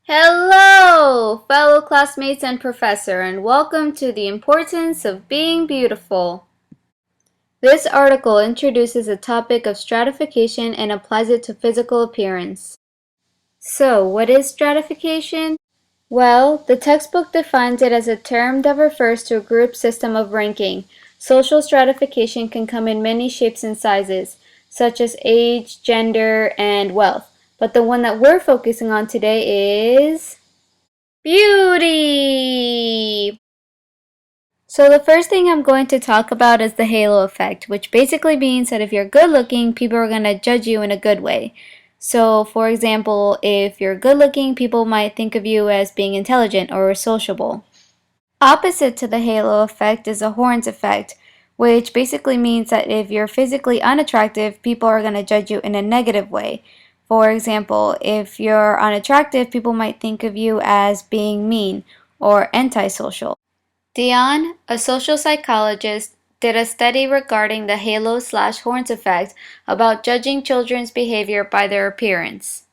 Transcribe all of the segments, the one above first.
Hello, fellow classmates and professor, and welcome to the importance of being beautiful. This article introduces the topic of stratification and applies it to physical appearance. So, what is stratification? Well, the textbook defines it as a term that refers to a group system of ranking. Social stratification can come in many shapes and sizes, such as age, gender, and wealth. But the one that we're focusing on today is beauty! So the first thing I'm going to talk about is the halo effect, which basically means that if you're good looking, people are going to judge you in a good way. So, for example, if you're good looking, people might think of you as being intelligent or sociable. Opposite to the halo effect is the horns effect, which basically means that if you're physically unattractive, people are going to judge you in a negative way. For example, if you're unattractive, people might think of you as being mean or antisocial. Dion, a social psychologist, did a study regarding the halo/horns effect about judging children's behavior by their appearance.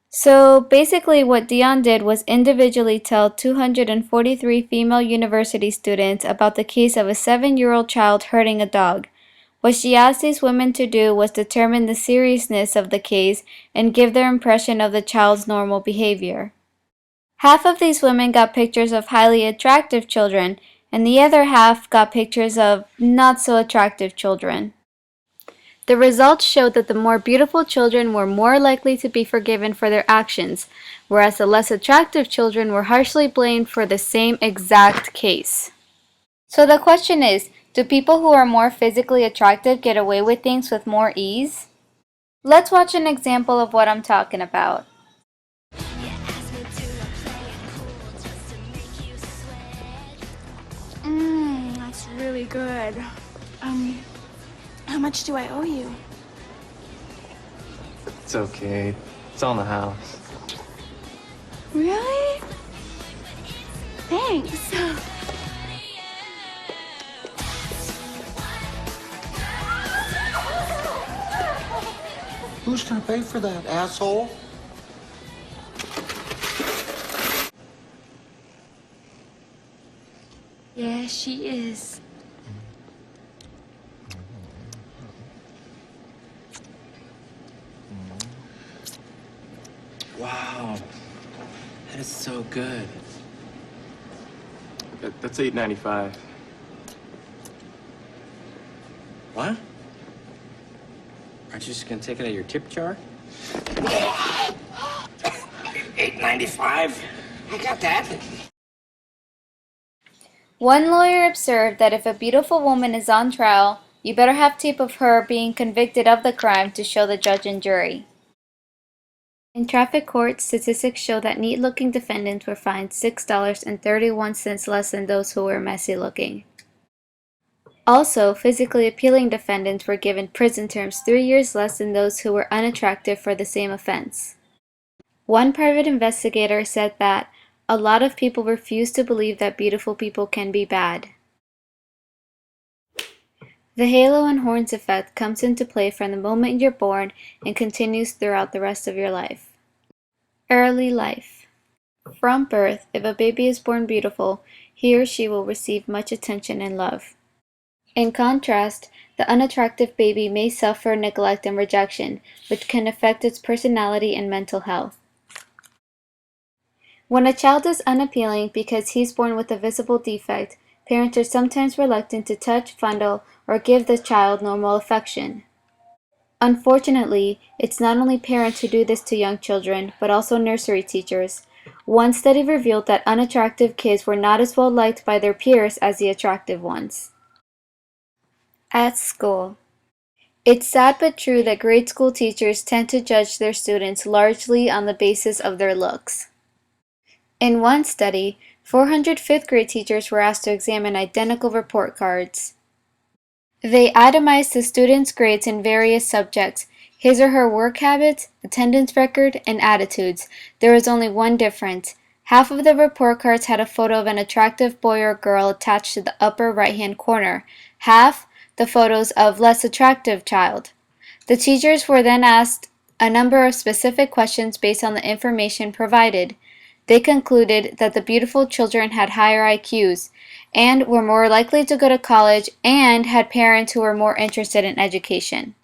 So basically what Dion did was individually tell 243 female university students about the case of a 7-year-old child hurting a dog. What she asked these women to do was determine the seriousness of the case and give their impression of the child's normal behavior. Half of these women got pictures of highly attractive children, and the other half got pictures of not so attractive children. The results showed that the more beautiful children were more likely to be forgiven for their actions, whereas the less attractive children were harshly blamed for the same exact case. So the question is, do people who are more physically attractive get away with things with more ease? Let's watch an example of what I'm talking about. That's really good. How much do I owe you? It's okay. It's on the house. Really? Thanks. Who's gonna pay for that, asshole? Yeah, she is. Wow. That is so good. That's $8.95. What? Aren't you just gonna take it out of your tip jar? $8.95. I got that. One lawyer observed that if a beautiful woman is on trial, you better have tape of her being convicted of the crime to show the judge and jury. In traffic court, statistics show that neat-looking defendants were fined $6.31 less than those who were messy-looking. Also, physically appealing defendants were given prison terms 3 years less than those who were unattractive for the same offense. One private investigator said that a lot of people refuse to believe that beautiful people can be bad. The halo and horns effect comes into play from the moment you're born and continues throughout the rest of your life. Early life. From birth, if a baby is born beautiful, he or she will receive much attention and love. In contrast, the unattractive baby may suffer neglect and rejection, which can affect its personality and mental health. When a child is unappealing because he's born with a visible defect, parents are sometimes reluctant to touch, fondle, or give the child normal affection. Unfortunately, it's not only parents who do this to young children, but also nursery teachers. One study revealed that unattractive kids were not as well liked by their peers as the attractive ones. At school. It's sad but true that grade school teachers tend to judge their students largely on the basis of their looks. In one study, 400 fifth grade teachers were asked to examine identical report cards. They itemized the students' grades in various subjects, his or her work habits, attendance record, and attitudes. There was only one difference. Half of the report cards had a photo of an attractive boy or girl attached to the upper right-hand corner, half the photos of less attractive child. The teachers were then asked a number of specific questions based on the information provided. They concluded that the beautiful children had higher IQs and were more likely to go to college and had parents who were more interested in education.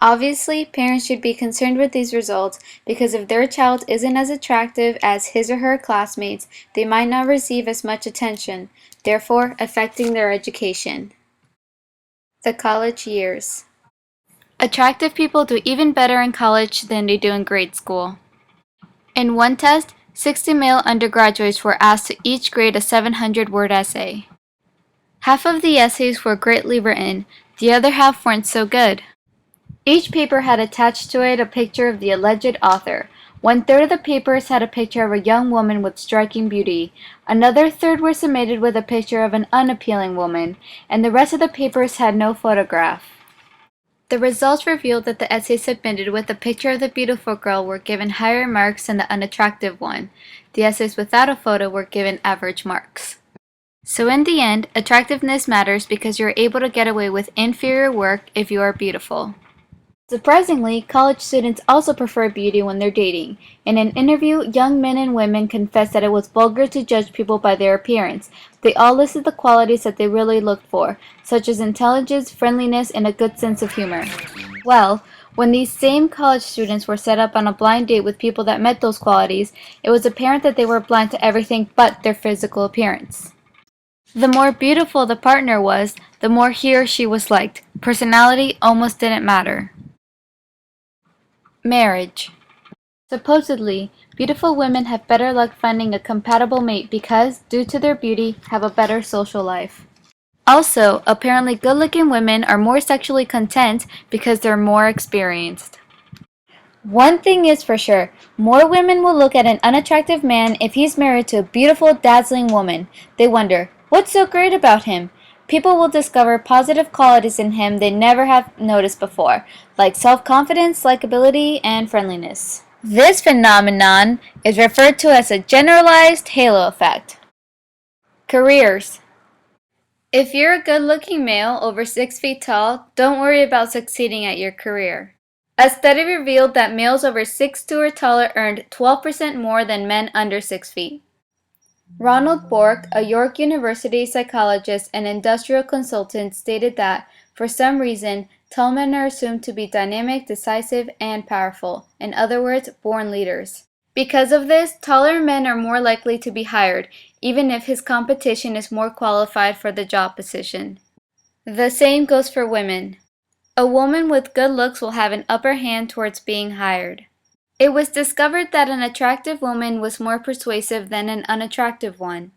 Obviously, parents should be concerned with these results because if their child isn't as attractive as his or her classmates, they might not receive as much attention, therefore affecting their education. The college years. Attractive people do even better in college than they do in grade school. In one test, 60 male undergraduates were asked to each grade a 700-word essay. Half of the essays were greatly written, the other half weren't so good. Each paper had attached to it a picture of the alleged author. One-third of the papers had a picture of a young woman with striking beauty, another third were submitted with a picture of an unappealing woman, and the rest of the papers had no photograph. The results revealed that the essays submitted with a picture of the beautiful girl were given higher marks than the unattractive one. The essays without a photo were given average marks. So in the end, attractiveness matters because you're able to get away with inferior work if you are beautiful. Surprisingly, college students also prefer beauty when they're dating. In an interview, young men and women confessed that it was vulgar to judge people by their appearance. They all listed the qualities that they really looked for, such as intelligence, friendliness, and a good sense of humor. Well, when these same college students were set up on a blind date with people that met those qualities, it was apparent that they were blind to everything but their physical appearance. The more beautiful the partner was, the more he or she was liked. Personality almost didn't matter. Marriage. Supposedly, beautiful women have better luck finding a compatible mate because, due to their beauty, have a better social life. Also, apparently good-looking women are more sexually content because they're more experienced. One thing is for sure, more women will look at an unattractive man if he's married to a beautiful, dazzling woman. They wonder, what's so great about him? People will discover positive qualities in him they never have noticed before, like self-confidence, likability, and friendliness. This phenomenon is referred to as a generalized halo effect. Careers. If you're a good-looking male over 6 feet tall, don't worry about succeeding at your career. A study revealed that males over 6'2" or taller earned 12% more than men under 6 feet. Ronald Bork, a York University psychologist and industrial consultant, stated that, for some reason, tall men are assumed to be dynamic, decisive, and powerful. In other words, born leaders. Because of this, taller men are more likely to be hired, even if his competition is more qualified for the job position. The same goes for women. A woman with good looks will have an upper hand towards being hired. It was discovered that an attractive woman was more persuasive than an unattractive one.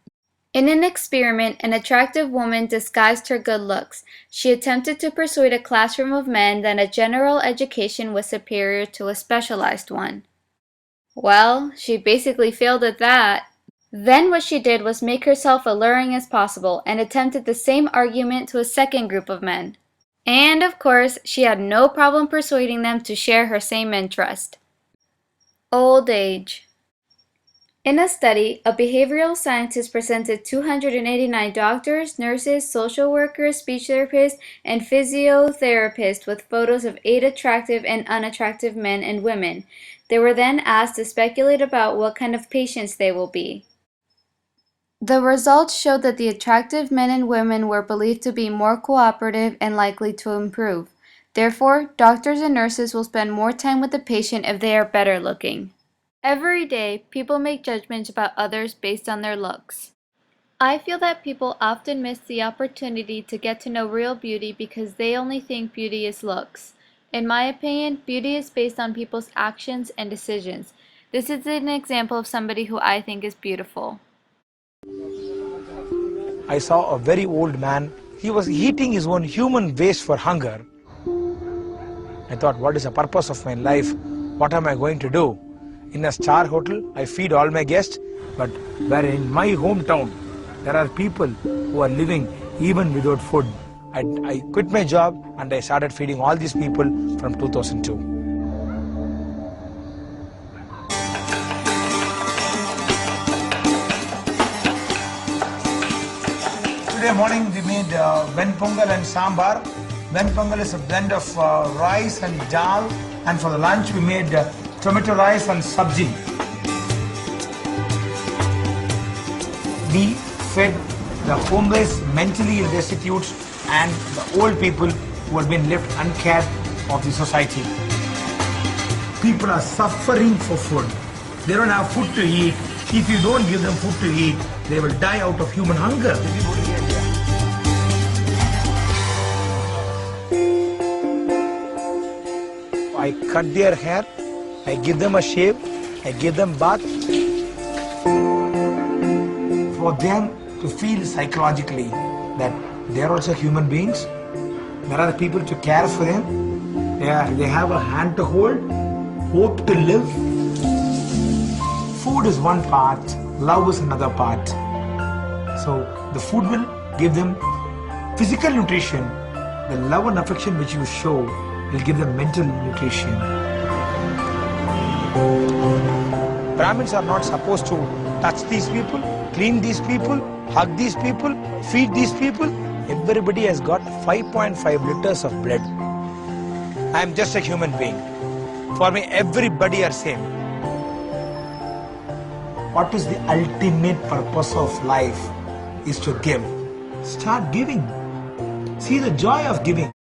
In an experiment, an attractive woman disguised her good looks. She attempted to persuade a classroom of men that a general education was superior to a specialized one. Well, she basically failed at that. Then what she did was make herself alluring as possible and attempted the same argument to a second group of men. And of course, she had no problem persuading them to share her same interest. Old age. In a study, a behavioral scientist presented 289 doctors, nurses, social workers, speech therapists, and physiotherapists with photos of 8 attractive and unattractive men and women. They were then asked to speculate about what kind of patients they will be. The results showed that the attractive men and women were believed to be more cooperative and likely to improve. Therefore, doctors and nurses will spend more time with the patient if they are better looking. Every day, people make judgments about others based on their looks. I feel that people often miss the opportunity to get to know real beauty because they only think beauty is looks. In my opinion, beauty is based on people's actions and decisions. This is an example of somebody who I think is beautiful. I saw a very old man. He was eating his own human waste for hunger. I thought, what is the purpose of my life? What am I going to do? In a star hotel, I feed all my guests, but where in my hometown, there are people who are living even without food. I quit my job and I started feeding all these people from 2002. Today morning we made ven pongal and sambar. Ven pongal is a blend of rice and dal, and for the lunch we made tomato rice and sabji. we fed the homeless, mentally ill destitutes, and the old people who have been left uncared of the society. People are suffering for food. They don't have food to eat. If you don't give them food to eat, they will die out of human hunger. I cut their hair, I give them a shave, I give them bath. For them to feel psychologically that they are also human beings, there are people to care for them, they have a hand to hold, hope to live. Food is one part, love is another part. So the food will give them physical nutrition, the love and affection which you show will give them mental nutrition. Brahmins are not supposed to touch these people, clean these people, hug these people, feed these people. Everybody has got 5.5 liters of blood. I am just a human being. For me, everybody are same. What is the ultimate purpose of life is to give. Start giving. See the joy of giving.